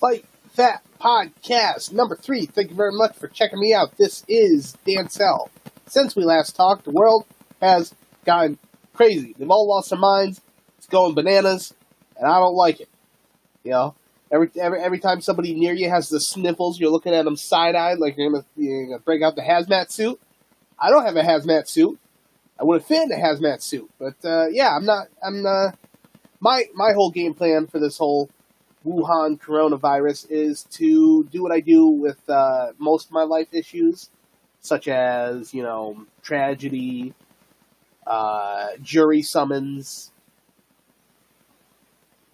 Fight Fat Podcast number 3. Thank you very much for checking me out. This is Dancel. Since we last talked, the world has gone crazy. They've all lost their minds. It's going bananas, and I don't like it. You know, every time somebody near you has the sniffles, you're looking at them side-eyed like you're gonna break out the hazmat suit. I don't have a hazmat suit. I would have fit in a hazmat suit, but my whole game plan for this whole Wuhan coronavirus is to do what I do with most of my life issues, such as, tragedy, jury summons,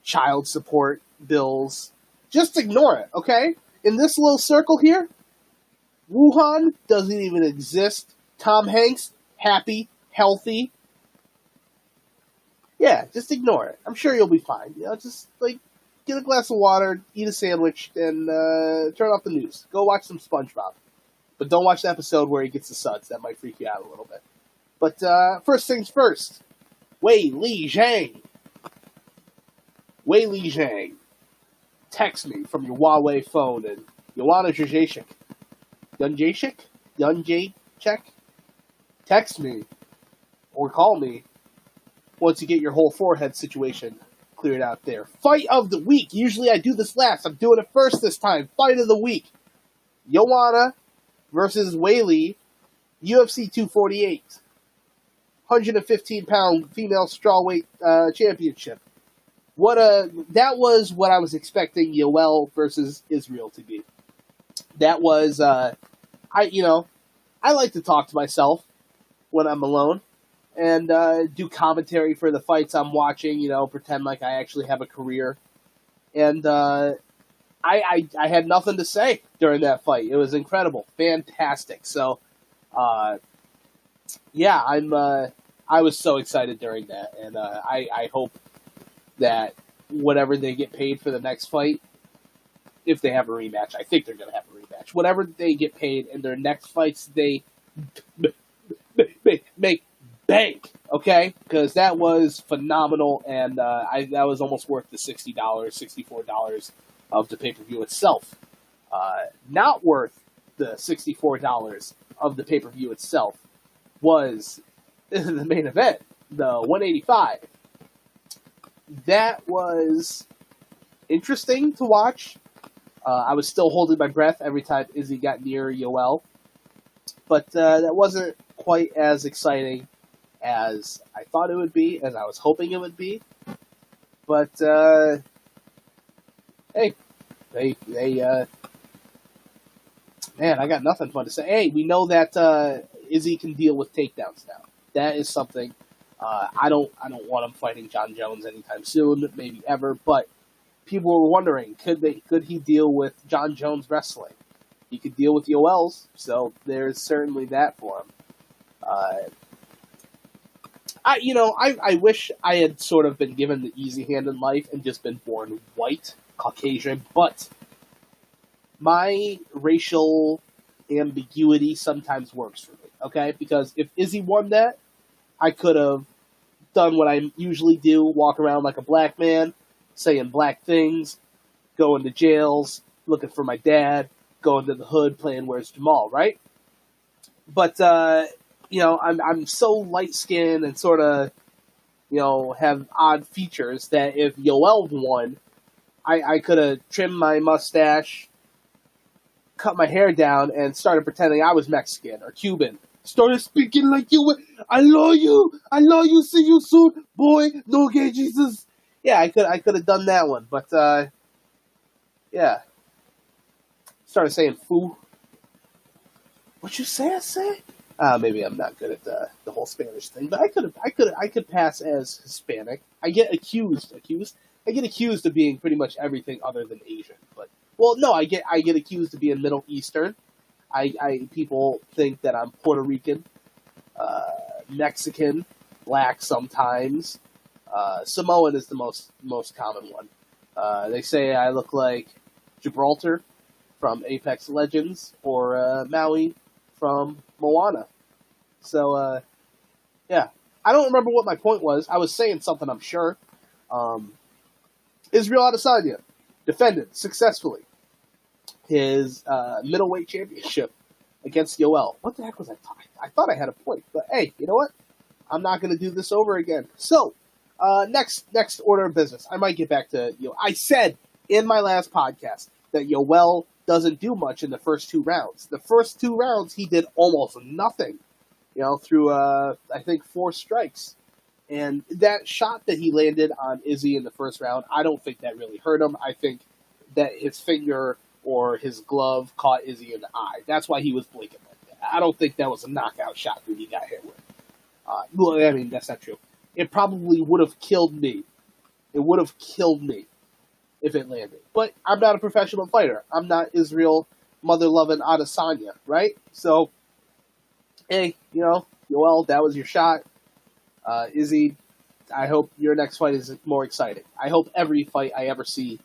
child support bills. Just ignore it, okay? In this little circle here, Wuhan doesn't even exist. Tom Hanks, happy, healthy. Yeah, just ignore it. I'm sure you'll be fine. Just, get a glass of water, eat a sandwich, and turn off the news. Go watch some SpongeBob. But don't watch the episode where he gets the suds. That might freak you out a little bit. But first things first. Weili Zhang. Weili Zhang. Text me from your Huawei phone and Joanna Jacek. Yunjacek? Text me or call me once you get your whole forehead situation cleared out there. Fight of the week. Usually I do this last. I'm doing it first this time. Fight of the week. Joanna versus Weili, UFC 248. 115-pound female strawweight championship. That was what I was expecting Yoel versus Israel to be. That was, I like to talk to myself when I'm alone and do commentary for the fights I'm watching, pretend like I actually have a career. And I had nothing to say during that fight. It was incredible. Fantastic. So, I was so excited during that. And I hope that whatever they get paid for the next fight, if they have a rematch, I think they're going to have a rematch. Whatever they get paid in their next fights, they make bank, okay? Because that was phenomenal, and that was almost worth the $60, $64 of the pay-per-view itself. Not worth the $64 of the pay-per-view itself was the main event, the 185. That was interesting to watch. I was still holding my breath every time Izzy got near Yoel. But that wasn't quite as exciting as I thought it would be, as I was hoping it would be. But, hey, man, I got nothing fun to say. Hey, we know that Izzy can deal with takedowns now. That is something. I don't want him fighting John Jones anytime soon, maybe ever. But people were wondering, could he deal with John Jones wrestling? He could deal with Yoel's, so there's certainly that for him. I wish I had sort of been given the easy hand in life and just been born white, Caucasian, but my racial ambiguity sometimes works for me, okay? Because if Izzy won that, I could have done what I usually do, walk around like a black man, saying black things, going to jails, looking for my dad, going to the hood, playing Where's Jamal, right? But, I'm so light-skinned and sort of, have odd features that if Yoel won, I could have trimmed my mustache, cut my hair down, and started pretending I was Mexican or Cuban. Started speaking like you were, I love you, see you soon, boy, no gay Jesus. Yeah, I could have done that one, but, yeah. Started saying foo. What you say? I say? Maybe I'm not good at the whole Spanish thing, but I could pass as Hispanic. I get accused of being pretty much everything other than Asian. But I get accused of being Middle Eastern. People think that I'm Puerto Rican, Mexican, black sometimes. Samoan is the most common one. They say I look like Gibraltar from Apex Legends or Maui from Moana. So, yeah. I don't remember what my point was. I was saying something, I'm sure. Israel Adesanya defended successfully his middleweight championship against Yoel. What the heck was I talking? I thought I had a point, but hey, you know what? I'm not going to do this over again. So, next order of business. I might get back to I said in my last podcast that Yoel doesn't do much in the first 2 rounds. The first 2 rounds, he did almost nothing. Through I think 4 strikes. And that shot that he landed on Izzy in the first round, I don't think that really hurt him. I think that his finger or his glove caught Izzy in the eye. That's why he was blinking like that. I don't think that was a knockout shot that he got hit with. Well, I mean, that's not true. It probably would have killed me. It would have killed me if it landed. But I'm not a professional fighter. I'm not Israel mother-loving Adesanya, right? So, hey, Yoel, that was your shot. Izzy, I hope your next fight is more exciting. I hope every fight I ever see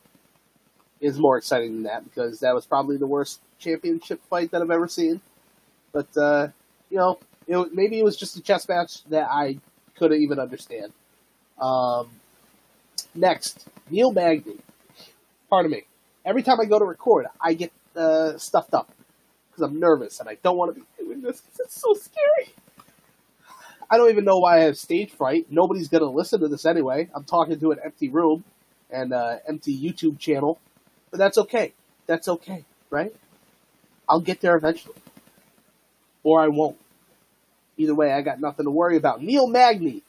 is more exciting than that, because that was probably the worst championship fight that I've ever seen. But, maybe it was just a chess match that I couldn't even understand. Next, Neil Magny. Pardon me. Every time I go to record, I get stuffed up because I'm nervous and I don't want to be doing this because it's so scary. I don't even know why I have stage fright. Nobody's going to listen to this anyway. I'm talking to an empty room and an empty YouTube channel. But that's okay. That's okay, right? I'll get there eventually. Or I won't. Either way, I got nothing to worry about. Neil Magny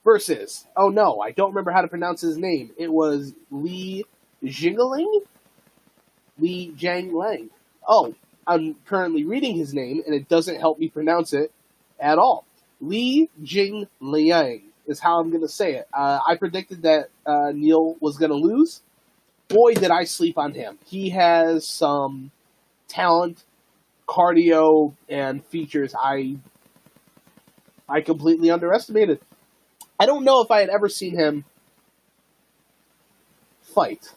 versus, oh no, I don't remember how to pronounce his name. It was Li Jingling? Li Jianglang. Oh, I'm currently reading his name, and it doesn't help me pronounce it at all. Li Jingliang is how I'm going to say it. I predicted that Neil was going to lose. Boy, did I sleep on him. He has some talent, cardio, and features I completely underestimated. I don't know if I had ever seen him fight.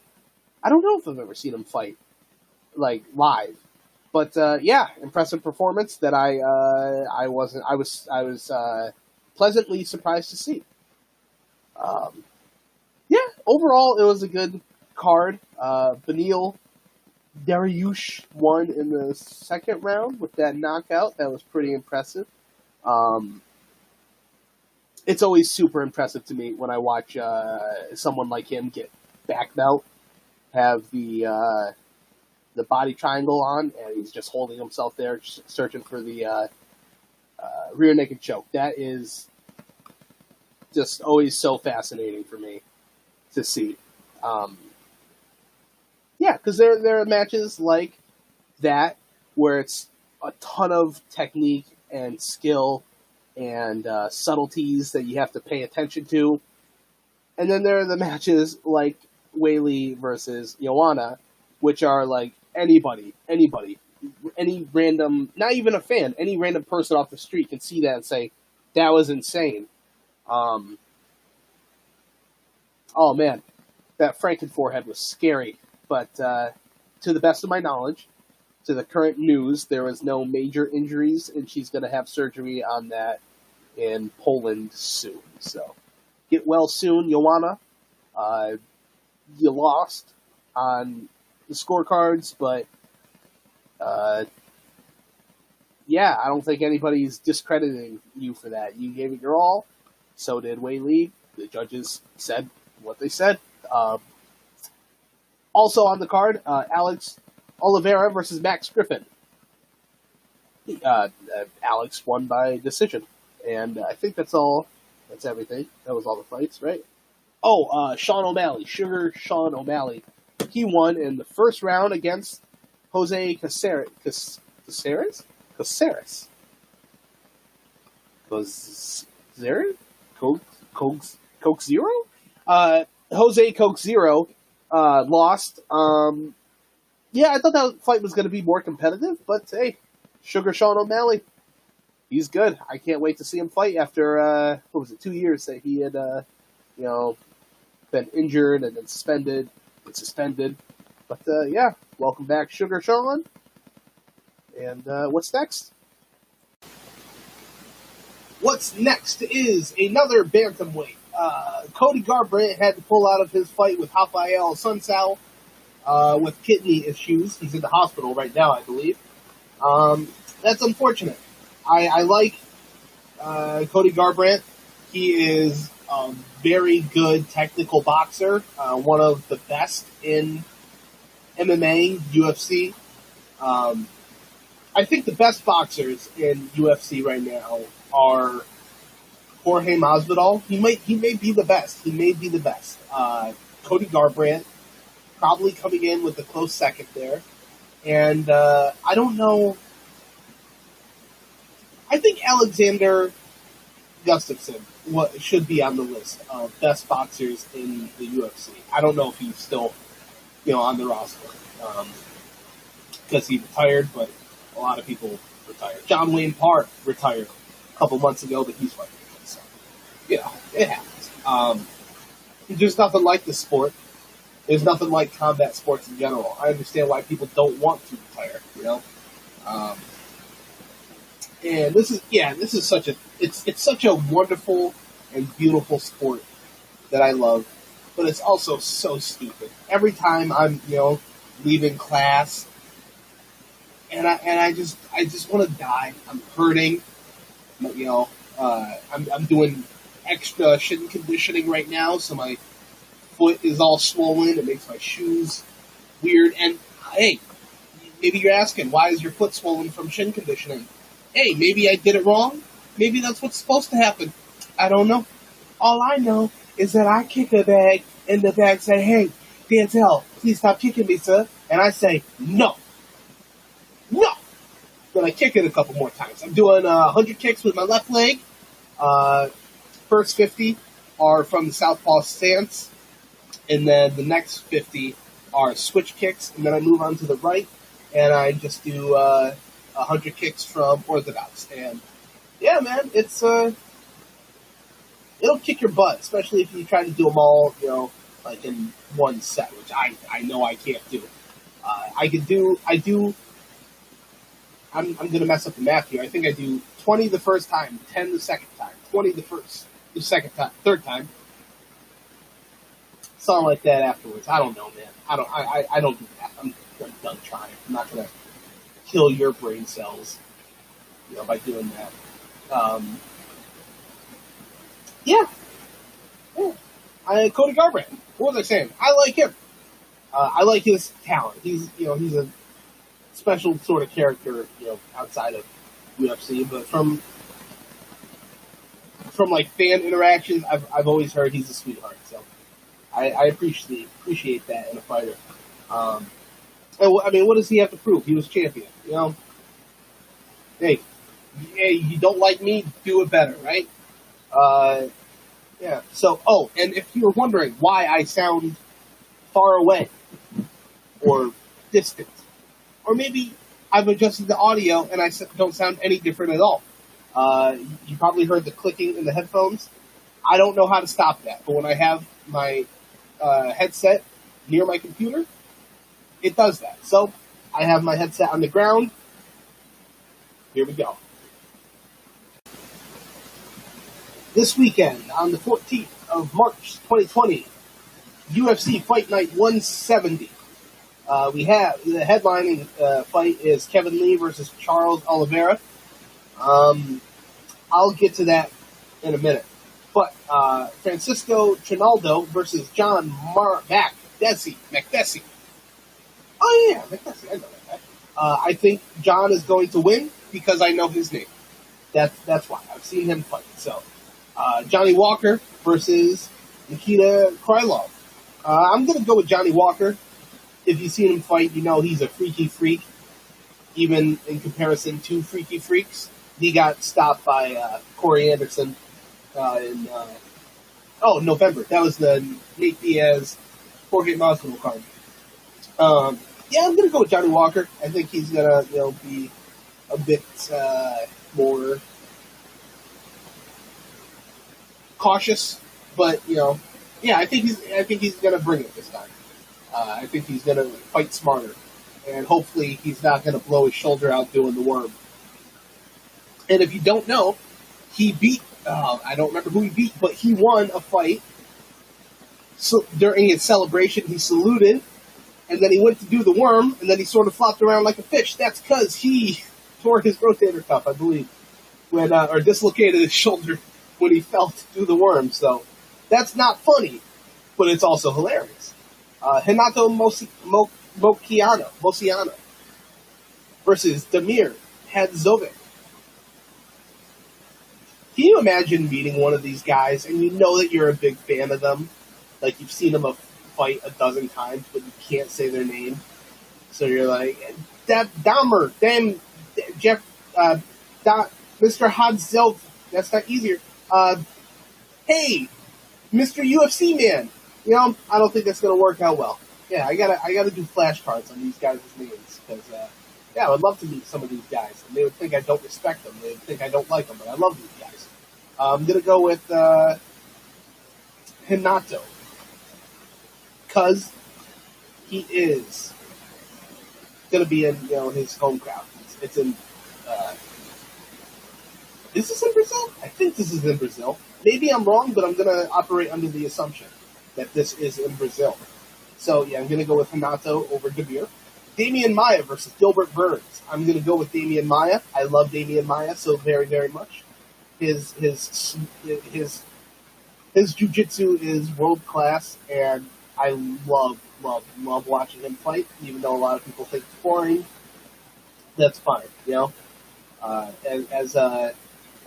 I don't know if I've ever seen him fight, like, live. But, yeah, impressive performance that I was pleasantly surprised to see. Yeah, overall, it was a good card. Beneil Dariush won in the second round with that knockout. That was pretty impressive. It's always super impressive to me when I watch someone like him get back belt, have the body triangle on, and he's just holding himself there, searching for the rear naked choke. That is just always so fascinating for me to see. Yeah, because there are matches like that where it's a ton of technique and skill and subtleties that you have to pay attention to. And then there are the matches like Weili versus Joanna, which are like anybody, any random, not even a fan, any random person off the street can see that and say, that was insane. Oh man, that Frankenforehead was scary. But to the best of my knowledge, to the current news, there was no major injuries, and she's going to have surgery on that in Poland soon. So get well soon, Joanna. You lost on the scorecards, but yeah, I don't think anybody's discrediting you for that. You gave it your all. So did Weili. The judges said what they said. Also on the card, Alex Oliveira versus Max Griffin. Alex won by decision. And I think that's all. That's everything. That was all the fights, right? Oh, Sean O'Malley. Sugar Sean O'Malley. He won in the first round against Jose Caceres? Caceres? Caceres? Coke Zero? Jose Coke Zero lost. Yeah, I thought that fight was going to be more competitive, but hey, Sugar Sean O'Malley, he's good. I can't wait to see him fight after, 2 years that he had, been injured and then suspended. But, yeah, welcome back, Sugar Sean. And what's next? What's next is another bantamweight. Cody Garbrandt had to pull out of his fight with Rafael Sunsao. with kidney issues. He's in the hospital right now, I believe. That's unfortunate. I like Cody Garbrandt. He is a very good technical boxer, one of the best in MMA, UFC. I think the best boxers in UFC right now are Jorge Masvidal. He may be the best. He may be the best. Cody Garbrandt probably coming in with a close second there. And I don't know. I think Alexander Gustafsson should be on the list of best boxers in the UFC. I don't know if he's still, on the roster because he retired, but a lot of people retired. John Wayne Park retired a couple months ago, but he's fighting again. So, it happens. There's nothing like the sport. There's nothing like combat sports in general. I understand why people don't want to retire, and this is such a wonderful and beautiful sport that I love, but it's also so stupid. Every time I'm, leaving class, and I just want to die. I'm hurting, I'm doing extra shin conditioning right now, so my foot is all swollen. It makes my shoes weird. And hey, maybe you're asking, why is your foot swollen from shin conditioning? Hey, maybe I did it wrong. Maybe that's what's supposed to happen. I don't know. All I know is that I kick a bag, and the bag say, "Hey, Dantel, please stop kicking me, sir." And I say, "No. No." Then I kick it a couple more times. I'm doing 100 kicks with my left leg. First 50 are from the southpaw stance, and then the next 50 are switch kicks, and then I move on to the right, and I just do 100 kicks from orthodox. And yeah, man, it's it'll kick your butt, especially if you try to do them all, like in one set, which I know I can't do. I'm going to mess up the math here. I think I do 20 the first time, 10 the second time, 20 the second time, third time. Something like that afterwards. I don't know, man. I don't do that. I'm done trying. I'm not going to kill your brain cells, by doing that. Yeah. Cody Garbrandt. What was I saying? I like him. I like his talent. He's a special sort of character, outside of UFC, but from like fan interactions, I've always heard he's a sweetheart. So I appreciate that in a fighter. What does he have to prove? He was champion, Hey, you don't like me? Do it better, right? Yeah. So, and if you were wondering why I sound far away or distant, or maybe I've adjusted the audio and I don't sound any different at all. You probably heard the clicking in the headphones. I don't know how to stop that, but when I have my headset near my computer, it does that. So I have my headset on the ground. Here we go. This weekend, on the 14th of March, 2020, UFC Fight Night 170. We have the headlining fight is Kevin Lee versus Charles Oliveira. I'll get to that in a minute. But Francisco Trinaldo versus John Makdessi. Oh yeah, Makdessi. I know that. I think John is going to win because I know his name. That's why. I've seen him fight. So Johnny Walker versus Nikita Krylov. I'm going to go with Johnny Walker. If you've seen him fight, he's a freaky freak. Even in comparison to freaky freaks, he got stopped by Corey Anderson in November. That was the Nate Diaz, Jorge Masvidal card. Yeah, I'm gonna go with Johnny Walker. I think he's gonna, be a bit more cautious, but I think he's gonna bring it this time. I think he's gonna fight smarter, and hopefully he's not gonna blow his shoulder out doing the worm. And if you don't know, he beat. I don't remember who he beat, but he won a fight. So during his celebration, he saluted and then he went to do the worm, and then he sort of flopped around like a fish. That's because he tore his rotator cuff, I believe, when or dislocated his shoulder when he fell to do the worm. So that's not funny, but it's also hilarious. Renato Mociano versus Damir Hadzovic. Can you imagine meeting one of these guys and you know that you're a big fan of them? Like, you've seen them fight a dozen times, but you can't say their name. So you're like, Dahmer, Jeff, Mr. Hadzovic. That's not easier. Hey, Mr. UFC man. You know, I don't think that's going to work out well. Yeah, I gotta do flashcards on these guys' names because, I would love to meet some of these guys. And they would think I don't respect them. They would think I don't like them, but I love these guys. I'm gonna go with Renato because he is gonna be in his home crowd. It's in. Is this in Brazil? I think this is in Brazil. Maybe I'm wrong, but I'm gonna operate under the assumption that this is in Brazil. So yeah, I'm gonna go with Renato over Damir. Damian Maia versus Gilbert Burns. I'm going to go with Damian Maia. I love Damian Maia so very, very much. His jiu-jitsu is world class, and I love watching him fight. Even though a lot of people think it's boring, that's fine.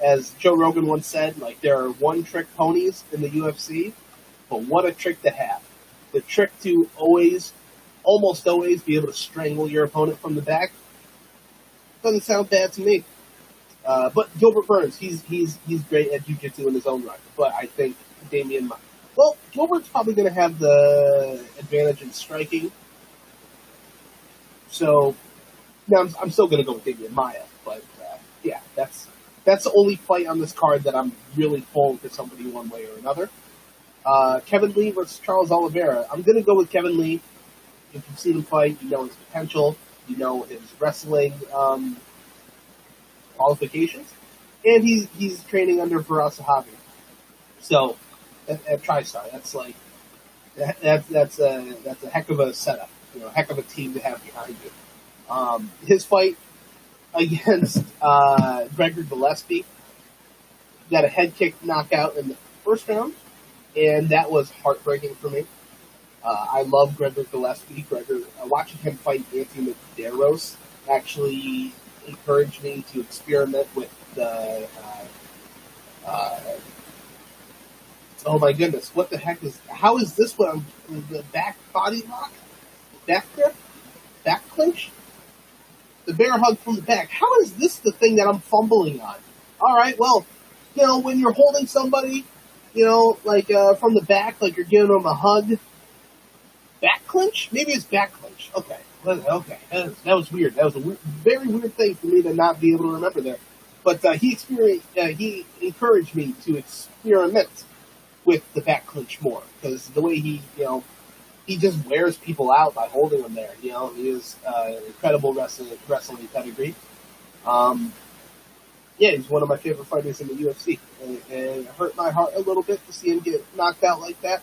As Joe Rogan once said, like, there are one-trick ponies in the UFC, but what a trick to have! The trick to almost always be able to strangle your opponent from the back. Doesn't sound bad to me. But Gilbert Burns, he's great at jiu-jitsu in his own right. But I think Damian Maia. Well, Gilbert's probably going to have the advantage in striking. So, now I'm still going to go with Damian Maia. But, that's the only fight on this card that I'm really pulling for somebody one way or another. Kevin Lee versus Charles Oliveira. I'm going to go with Kevin Lee. If you've seen him fight, you know his potential, you know his wrestling qualifications, and he's training under Firas Zahabi. So at TriStar, that's like that's a heck of a setup, a heck of a team to have behind you. His fight against Gregor Gillespie got a head kick knockout in the first round, and that was heartbreaking for me. I love Gregor Gillespie. Watching him fight Anthony Medeiros actually encouraged me to experiment with the. Oh my goodness! What the heck is? How is this one? The back body lock, back grip, back clinch, the bear hug from the back. How is this the thing that I'm fumbling on? All right, well, when you're holding somebody, like from the back, like you're giving them a hug. Back clinch? Maybe it's back clinch. Okay. That was weird. That was a very weird thing for me to not be able to remember there. But he encouraged me to experiment with the back clinch more because the way he just wears people out by holding them there. He is incredible wrestling pedigree. He's one of my favorite fighters in the UFC, and it hurt my heart a little bit to see him get knocked out like that.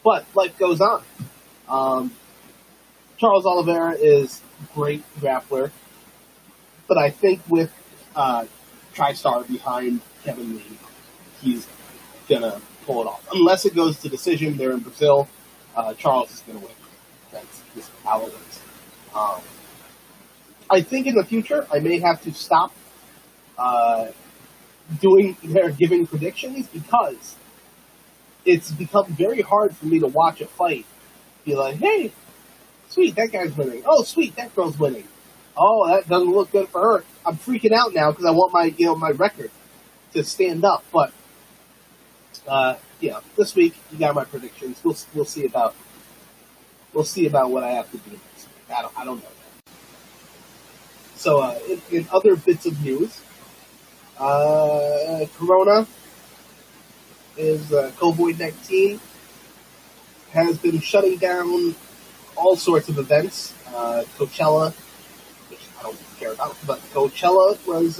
But life goes on. Charles Oliveira is a great grappler, but I think with TriStar behind Kevin Lee, he's gonna pull it off. Unless it goes to decision, they're in Brazil. Charles is gonna win. That's just how it is. I think in the future I may have to stop giving predictions because it's become very hard for me to watch a fight. Be like, hey, sweet, that guy's winning. Oh, sweet, that girl's winning. Oh, that doesn't look good for her. I'm freaking out now because I want my record to stand up. But this week you got my predictions. We'll see about what I have to do next week. I don't know that. So in other bits of news, Corona is COVID-19 has been shutting down all sorts of events. Coachella, which I don't care about, but Coachella was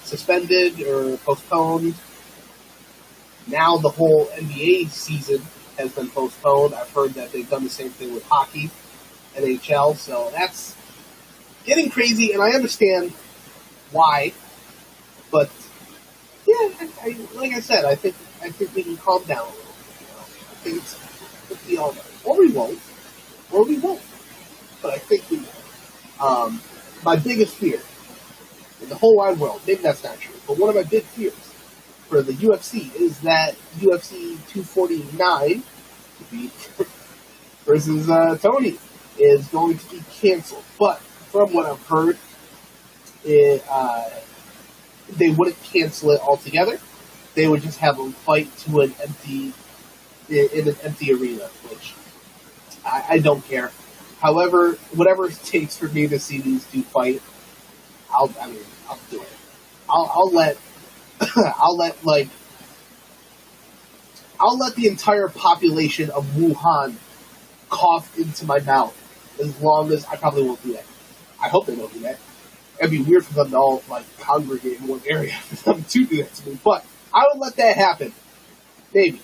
suspended or postponed. Now the whole NBA season has been postponed. I've heard that they've done the same thing with hockey. NHL, so that's getting crazy, and I understand why, but yeah, like I said, I think we can calm down a little bit. You know? I think it'll be all right, or we won't, but I think we will. My biggest fear in the whole wide world, maybe that's not true, but one of my big fears for the UFC is that UFC 249 versus Tony is going to be canceled. But from what I've heard, they wouldn't cancel it altogether. They would just have them fight to an empty arena, which I don't care. However, whatever it takes for me to see these two fight, I'll do it. I'll let the entire population of Wuhan cough into my mouth as long as I probably won't do that. I hope they don't do that. It'd be weird for them to all congregate in one area for them to do that to me. But I would let that happen. Maybe.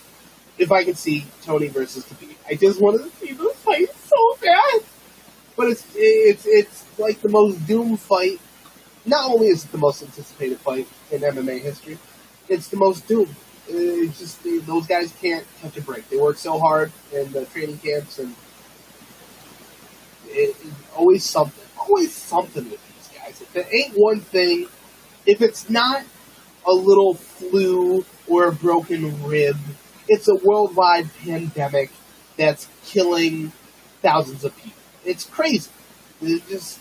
If I could see Tony versus Khabib. I just wanted to see them fight so bad. But it's like the most doomed fight. Not only is it the most anticipated fight in MMA history, it's the most doomed. It's just those guys can't catch a break. They work so hard in the training camps, and it's always something with these guys. If it ain't one thing, if it's not a little flu or a broken rib, it's a worldwide pandemic that's killing thousands of people. It's crazy. It's just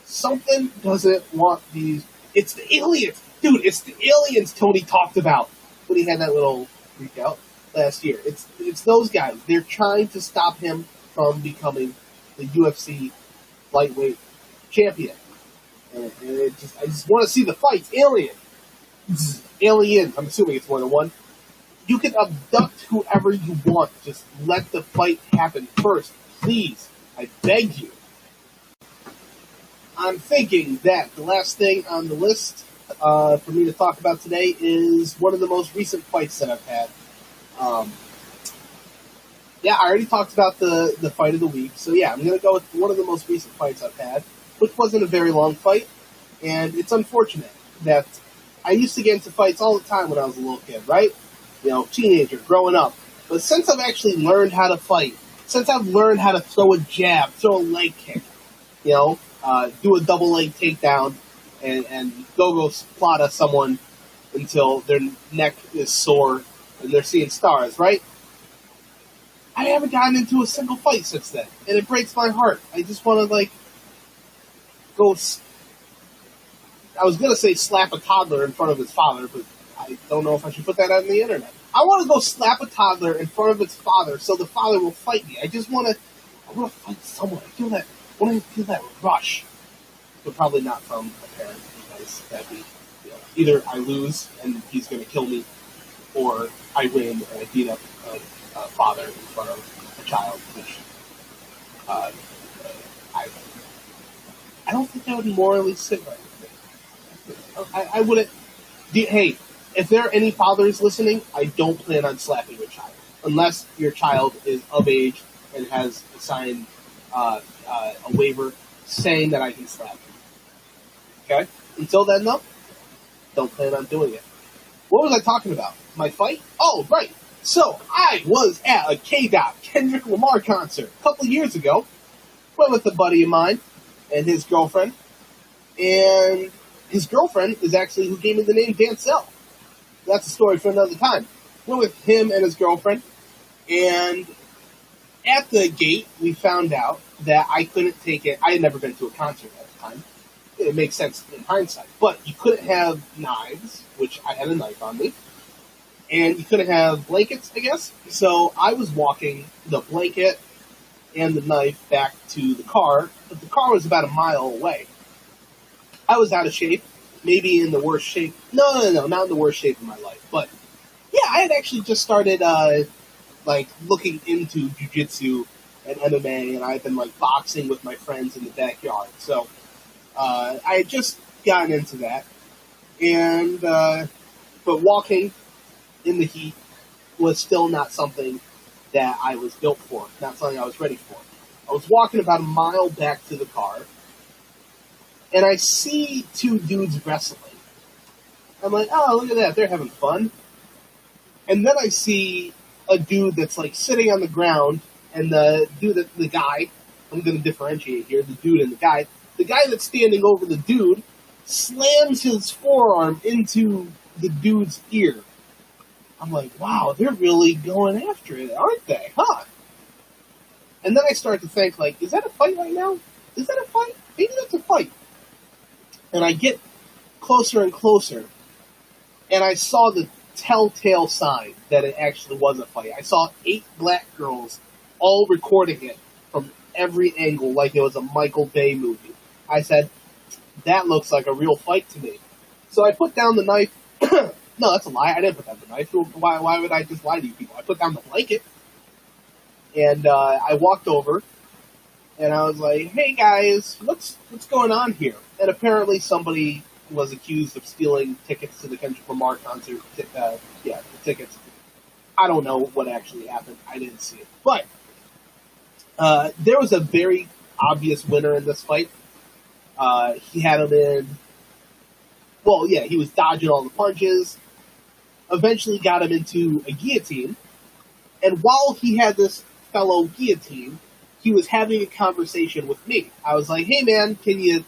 something doesn't want these. It's the aliens, dude. It's the aliens Tony talked about when he had that little freak out last year. It's those guys. They're trying to stop him from becoming the UFC lightweight champion. And I just want to see the fights. Alien. I'm assuming it's more than one. You can abduct whoever you want. Just let the fight happen first. Please. I beg you. I'm thinking that the last thing on the list for me to talk about today is one of the most recent fights that I've had. I already talked about the fight of the week. So yeah, I'm going to go with one of the most recent fights I've had, which wasn't a very long fight. And it's unfortunate that I used to get into fights all the time when I was a little kid, right? You know, teenager, growing up. But since I've actually learned how to fight, since I've learned how to throw a jab, throw a leg kick, you know, do a double leg takedown, and go splatter someone until their neck is sore and they're seeing stars, right? I haven't gotten into a single fight since then, and it breaks my heart. I just want to, go... I was going to say slap a toddler in front of his father, but I don't know if I should put that on the internet. I want to go slap a toddler in front of its father so the father will fight me. I want to fight someone. I want to feel that rush. But probably not from a parent, because that'd be, either I lose and he's going to kill me, or I win and I beat up a father in front of a child, which I don't think that would morally sit right with me. I wouldn't. Hey, if there are any fathers listening, I don't plan on slapping your child. Unless your child is of age and has signed a waiver saying that I can slap him. Okay? Until then, though, don't plan on doing it. What was I talking about? My fight? Oh, right. So, I was at a K-Dot Kendrick Lamar concert a couple years ago. Went with a buddy of mine and his girlfriend. And his girlfriend is actually who gave me the name Dancel. That's a story for another time. Went with him and his girlfriend. And at the gate, we found out that I couldn't take it. I had never been to a concert at the time. It makes sense in hindsight. But you couldn't have knives, which I had a knife on me. And you couldn't have blankets, I guess. So I was walking the blanket and the knife back to the car. But the car was about a mile away. I was out of shape. Maybe in the worst shape. No, not in the worst shape of my life. But, yeah, I had actually just started, looking into jiu-jitsu and MMA. And I've been, boxing with my friends in the backyard. So, I had just gotten into that. And, but walking in the heat was still not something that I was built for, not something I was ready for. I was walking about a mile back to the car, and I see two dudes wrestling. I'm like, oh, look at that, they're having fun. And then I see a dude that's like sitting on the ground, and the guy, I'm going to differentiate here, the dude and the guy that's standing over the dude slams his forearm into the dude's ear. I'm like, wow, they're really going after it, aren't they? Huh? And then I start to think, like, is that a fight right now? Is that a fight? Maybe that's a fight. And I get closer and closer, and I saw the telltale sign that it actually was a fight. I saw 8 black girls all recording it from every angle like it was a Michael Bay movie. I said, that looks like a real fight to me. So I put down the knife. No, that's a lie. I didn't put down the knife. Why would I just lie to you people? I put down the blanket, and I walked over, and I was like, hey guys, what's going on here? And apparently somebody was accused of stealing tickets to the Kendrick Lamar concert. The tickets. I don't know what actually happened. I didn't see it. But there was a very obvious winner in this fight. He had him in... Well, yeah, he was dodging all the punches. Eventually got him into a guillotine. And while he had this fellow guillotine, he was having a conversation with me. I was like, hey man, can you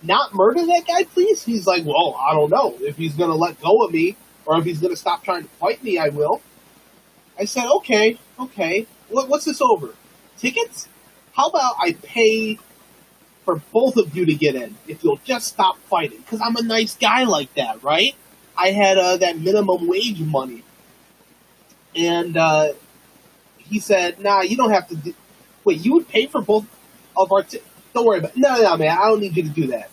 not murder that guy, please? He's like, well, I don't know. If he's going to let go of me, or if he's going to stop trying to fight me, I will. I said, okay. What's this over? Tickets? How about I pay for both of you to get in if you'll just stop fighting? Because I'm a nice guy like that, right? I had that minimum wage money. And he said, nah, you don't have to wait, you would pay for both of our don't worry about it. No, man, I don't need you to do that.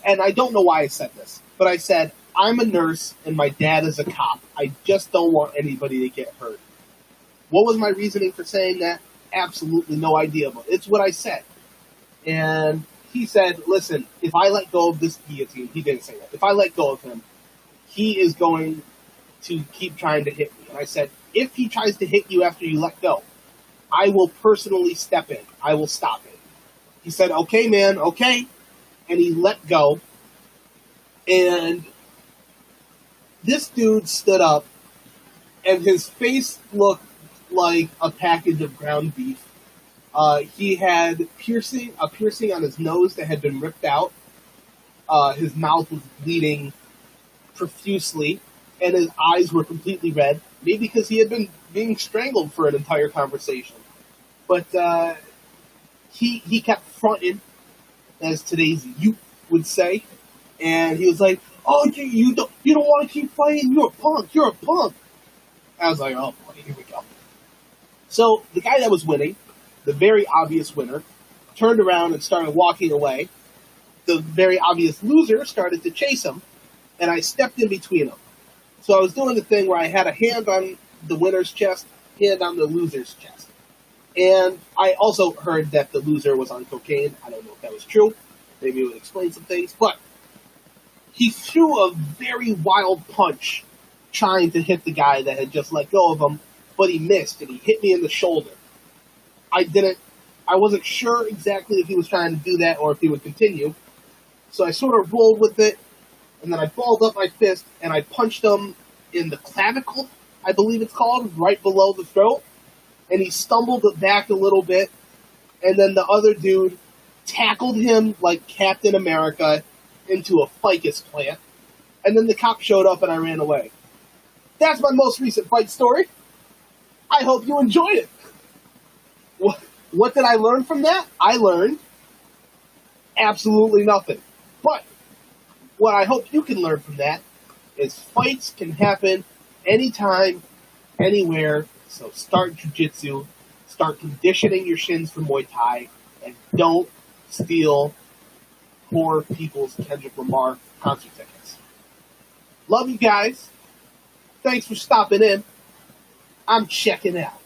And I don't know why I said this, but I said, I'm a nurse and my dad is a cop. I just don't want anybody to get hurt. What was my reasoning for saying that? Absolutely no idea, but it's what I said. And he said, listen, if I let go of this guillotine, he didn't say that. If I let go of him, he is going to keep trying to hit me. And I said, if he tries to hit you after you let go, I will personally step in. I will stop it. He said, okay, man, okay. And he let go. And this dude stood up, and his face looked like a package of ground beef. He had a piercing on his nose that had been ripped out. His mouth was bleeding profusely, and his eyes were completely red, maybe because he had been being strangled for an entire conversation. But he kept fronting, as today's youth would say, and he was like, "Oh, you don't want to keep fighting? You're a punk." I was like, "Oh boy, here we go." So the guy that was winning, the very obvious winner, turned around and started walking away. The very obvious loser started to chase him, and I stepped in between them. So I was doing the thing where I had a hand on the winner's chest, hand on the loser's chest. And I also heard that the loser was on cocaine. I don't know if that was true. Maybe it would explain some things. But he threw a very wild punch trying to hit the guy that had just let go of him, but he missed, and he hit me in the shoulder. I wasn't sure exactly if he was trying to do that or if he would continue. So I sort of rolled with it, and then I balled up my fist, and I punched him in the clavicle, I believe it's called, right below the throat. And he stumbled back a little bit, and then the other dude tackled him like Captain America into a ficus plant. And then the cop showed up, and I ran away. That's my most recent fight story. I hope you enjoyed it. What did I learn from that? I learned absolutely nothing. But what I hope you can learn from that is fights can happen anytime, anywhere. So start jiu-jitsu, start conditioning your shins for Muay Thai, and don't steal poor people's Kendrick Lamar concert tickets. Love you guys. Thanks for stopping in. I'm checking out.